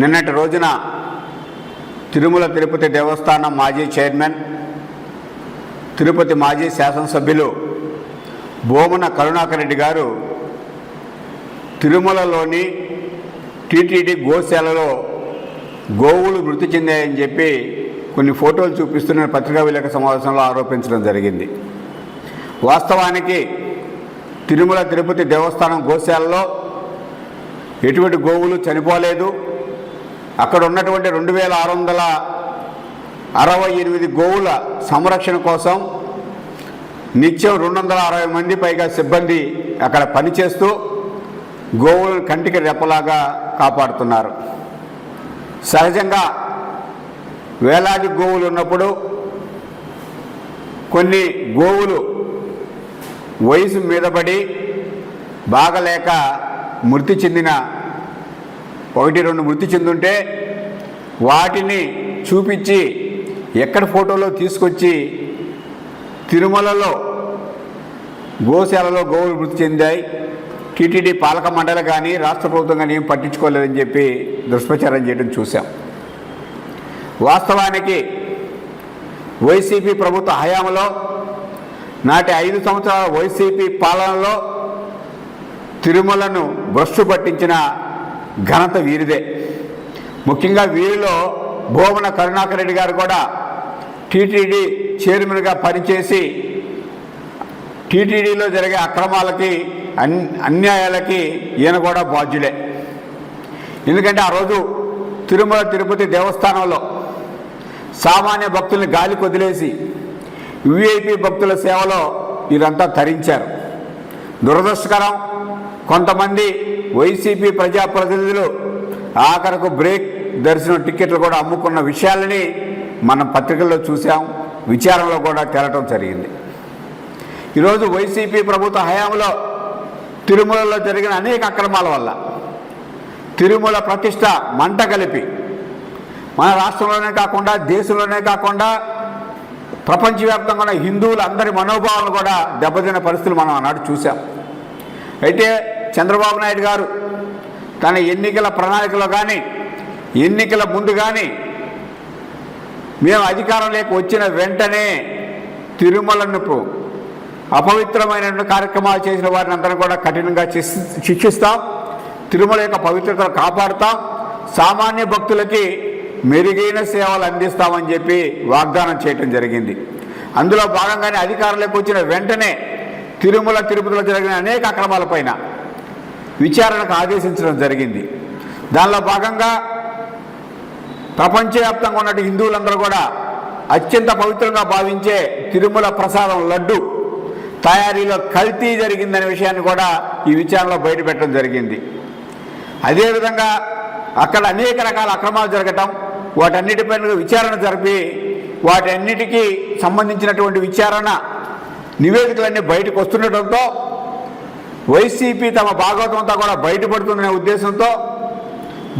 నిన్నటి రోజున తిరుమల తిరుపతి దేవస్థానం మాజీ చైర్మన్, తిరుపతి మాజీ శాసనసభ్యులు భూమన కరుణాకర్ రెడ్డి గారు తిరుమలలోని టీటీడీ గోశాలలో గోవులు మృతి చెందాయని చెప్పి కొన్ని ఫోటోలు చూపిస్తున్న పత్రికా విలేకరుల సమావేశంలో ఆరోపించడం జరిగింది. వాస్తవానికి తిరుమల తిరుపతి దేవస్థానం గోశాలలో ఎటువంటి గోవులు చనిపోలేదు. అక్కడ ఉన్నటువంటి 2668 గోవుల సంరక్షణ కోసం నిత్యం 260 మంది పైగా సిబ్బంది అక్కడ పనిచేస్తూ గోవులను కంటికి రెప్పలాగా కాపాడుతున్నారు. సహజంగా వేలాది గోవులు ఉన్నప్పుడు కొన్ని గోవులు వయసు మీదపడి బాగలేక మృతి చెందిన 1-2 మృతి చెందుంటే వాటిని చూపించి ఎక్కడ ఫోటోలో తీసుకొచ్చి తిరుమలలో గోశాలలో గోవులు మృతి చెందాయి, టీటీడీ పాలక మండలి కానీ రాష్ట్ర ప్రభుత్వం కానీ ఏం పట్టించుకోలేదని చెప్పి దుష్ప్రచారం చేయడం చూసాం. వాస్తవానికి వైసీపీ ప్రభుత్వ హయాంలో నాటి 5 సంవత్సరాల వైసీపీ పాలనలో తిరుమలను భ్రష్టు పట్టించిన ఘనత వీరిదే. ముఖ్యంగా వీరిలో భూమన కరుణాకర్ రెడ్డి గారు కూడా టీటీడీ చైర్మన్గా పనిచేసి టీటీడీలో జరిగే అక్రమాలకి అన్యాయాలకి ఈయన కూడా బాధ్యులే. ఎందుకంటే ఆ రోజు తిరుమల తిరుపతి దేవస్థానంలో సామాన్య భక్తుల్ని గాలి కొదిలేసి విఐపి భక్తుల సేవలో వీరంతా తరించారు. దురదృష్టకరం, కొంతమంది వైసీపీ ప్రజాప్రతినిధులు ఆఖరకు బ్రేక్ దర్శనం టికెట్లు కూడా అమ్ముకున్న విషయాలని మనం పత్రికల్లో చూసాం, విచారణలో కూడా తేలటం జరిగింది. ఈరోజు వైసీపీ ప్రభుత్వ హయాంలో తిరుమలలో జరిగిన అనేక అక్రమాల వల్ల తిరుమల ప్రతిష్ట మంట కలిపి మన రాష్ట్రంలోనే కాకుండా దేశంలోనే కాకుండా ప్రపంచవ్యాప్తంగా ఉన్న హిందువులు అందరి మనోభావాలను కూడా దెబ్బతిన్న పరిస్థితులు మనం ఆనాడు చూసాం. అయితే చంద్రబాబు నాయుడు గారు తన ఎన్నికల ప్రణాళికలో కానీ ఎన్నికల ముందు కానీ మేము అధికారంలోకి వచ్చిన వెంటనే తిరుమలను అపవిత్రమైన కార్యక్రమాలు చేసిన వారిని అందరం కూడా కఠినంగా శిక్షిస్తాం, తిరుమల యొక్క పవిత్రతను కాపాడుతాం, సామాన్య భక్తులకి మెరుగైన సేవలు అందిస్తామని చెప్పి వాగ్దానం చేయడం జరిగింది. అందులో భాగంగానే అధికారంలోకి వచ్చిన వెంటనే తిరుమల తిరుపతిలో జరిగిన అనేక అక్రమాలపైన విచారణకు ఆదేశించడం జరిగింది. దానిలో భాగంగా ప్రపంచవ్యాప్తంగా ఉన్న హిందువులందరూ కూడా అత్యంత పవిత్రంగా భావించే తిరుమల ప్రసాదం లడ్డు తయారీలో కల్తీ జరిగిందనే విషయాన్ని కూడా ఈ విచారణలో బయటపెట్టడం జరిగింది. అదేవిధంగా అక్కడ అనేక రకాల అక్రమాలు జరగటం, వాటన్నిటిపైన విచారణ జరిపి వాటన్నిటికీ సంబంధించినటువంటి విచారణ నివేదికలన్నీ బయటకు వస్తుండటంతో వైసీపీ తమ భాగవతం అంతా కూడా బయటపడుతుందనే ఉద్దేశంతో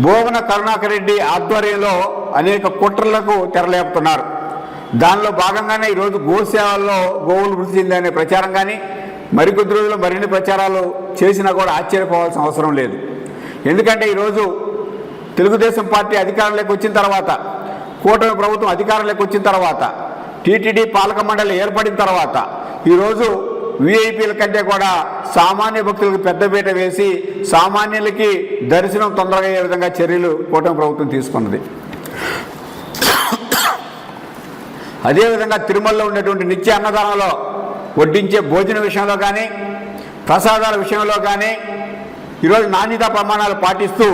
భూమన కరుణాకర్ రెడ్డి ఆధ్వర్యంలో అనేక కుట్రలకు తెరలేపుతున్నారు. దానిలో భాగంగానే ఈరోజు గోసేవల్లో గోవులు మృతి చెందనే ప్రచారం కానీ మరికొద్ది రోజుల్లో మరిన్ని ప్రచారాలు చేసినా కూడా ఆశ్చర్యపోవాల్సిన అవసరం లేదు. ఎందుకంటే ఈరోజు తెలుగుదేశం పార్టీ అధికారంలోకి వచ్చిన తర్వాత, కూటమి ప్రభుత్వం అధికారంలోకి వచ్చిన తర్వాత, టీటీడీ పాలక మండలి ఏర్పడిన తర్వాత ఈరోజు విఐపీల కంటే కూడా సామాన్య భక్తులకు పెద్దపీట వేసి సామాన్యులకి దర్శనం తొందరగా అయ్యే విధంగా చర్యలు కూటమి ప్రభుత్వం తీసుకున్నది. అదేవిధంగా తిరుమలలో ఉన్నటువంటి నిత్య అన్నదానంలో వడ్డించే భోజన విషయంలో కానీ ప్రసాదాల విషయంలో కానీ ఈరోజు నాణ్యతా ప్రమాణాలు పాటిస్తూ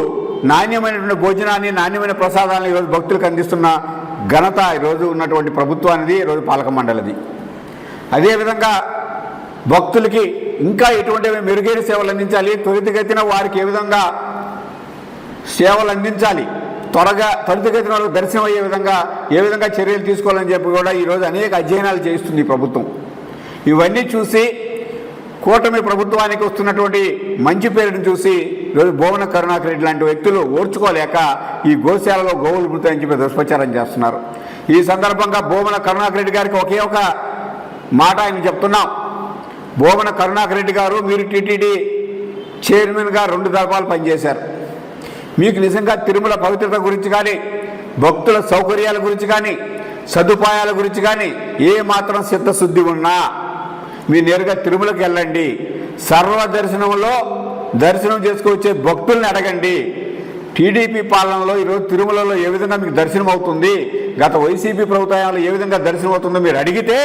నాణ్యమైనటువంటి భోజనాన్ని నాణ్యమైన ప్రసాదాలను ఈరోజు భక్తులకు అందిస్తున్న ఘనత ఈరోజు ఉన్నటువంటి ప్రభుత్వానిది, ఈరోజు పాలక మండలిది. అదేవిధంగా భక్తులకి ఇంకా ఎటువంటి మెరుగైన సేవలు అందించాలి, త్వరితగతిన వారికి ఏ విధంగా సేవలు అందించాలి, త్వరితగతిన వాళ్ళకి దర్శనం అయ్యే విధంగా ఏ విధంగా చర్యలు తీసుకోవాలని చెప్పి కూడా ఈరోజు అనేక అధ్యయనాలు చేస్తుంది ఈ ప్రభుత్వం. ఇవన్నీ చూసి కూటమి ప్రభుత్వానికి వస్తున్నటువంటి మంచి పేరును చూసి ఈరోజు భూమన కరుణాకర్ రెడ్డి లాంటి వ్యక్తులు ఓర్చుకోలేక ఈ గోశాలలో గోవులు మృతి అని చెప్పి దుష్ప్రచారం చేస్తున్నారు. ఈ సందర్భంగా భూమన కరుణాకర్ రెడ్డి గారికి ఒకే ఒక మాట ఆయన చెప్తున్నాం. భూమన కరుణాకర్ రెడ్డి గారు, మీరు టీటీడీ చైర్మన్గా 2 దఫాలు పనిచేశారు. మీకు నిజంగా తిరుమల పవిత్రత గురించి కానీ, భక్తుల సౌకర్యాల గురించి కానీ, సదుపాయాల గురించి కానీ ఏ మాత్రం చిత్తశుద్ధి ఉన్నా మీరు నేరుగా తిరుమలకి వెళ్ళండి. సర్వ దర్శనంలో దర్శనం చేసుకొచ్చే భక్తుల్ని అడగండి. టీడీపీ పాలనలో ఈరోజు తిరుమలలో ఏ విధంగా మీకు దర్శనం అవుతుంది, గత వైసీపీ ప్రభుత్వంలో ఏ విధంగా దర్శనం అవుతుందో మీరు అడిగితే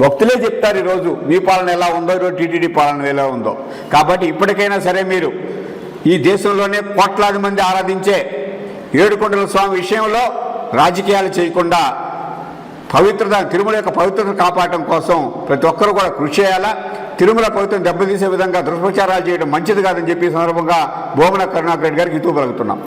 భక్తులే చెప్తారు ఈరోజు మీ పాలన ఎలా ఉందో, ఈరోజు టీటీడీ పాలన ఎలా ఉందో. కాబట్టి ఇప్పటికైనా సరే మీరు ఈ దేశంలోనే కోట్లాది మంది ఆరాధించే ఏడుకొండల స్వామి విషయంలో రాజకీయాలు చేయకుండా పవిత్రత, తిరుమల యొక్క పవిత్రతను కాపాడటం కోసం ప్రతి ఒక్కరూ కూడా కృషి చేయాలా. తిరుమల పవిత్రను దెబ్బతీసే విధంగా దుష్ప్రచారాలు చేయడం మంచిది కాదని చెప్పి సందర్భంగా భూమన కరుణాకర్ రెడ్డి గారికి హితవు పలుకుతున్నాం.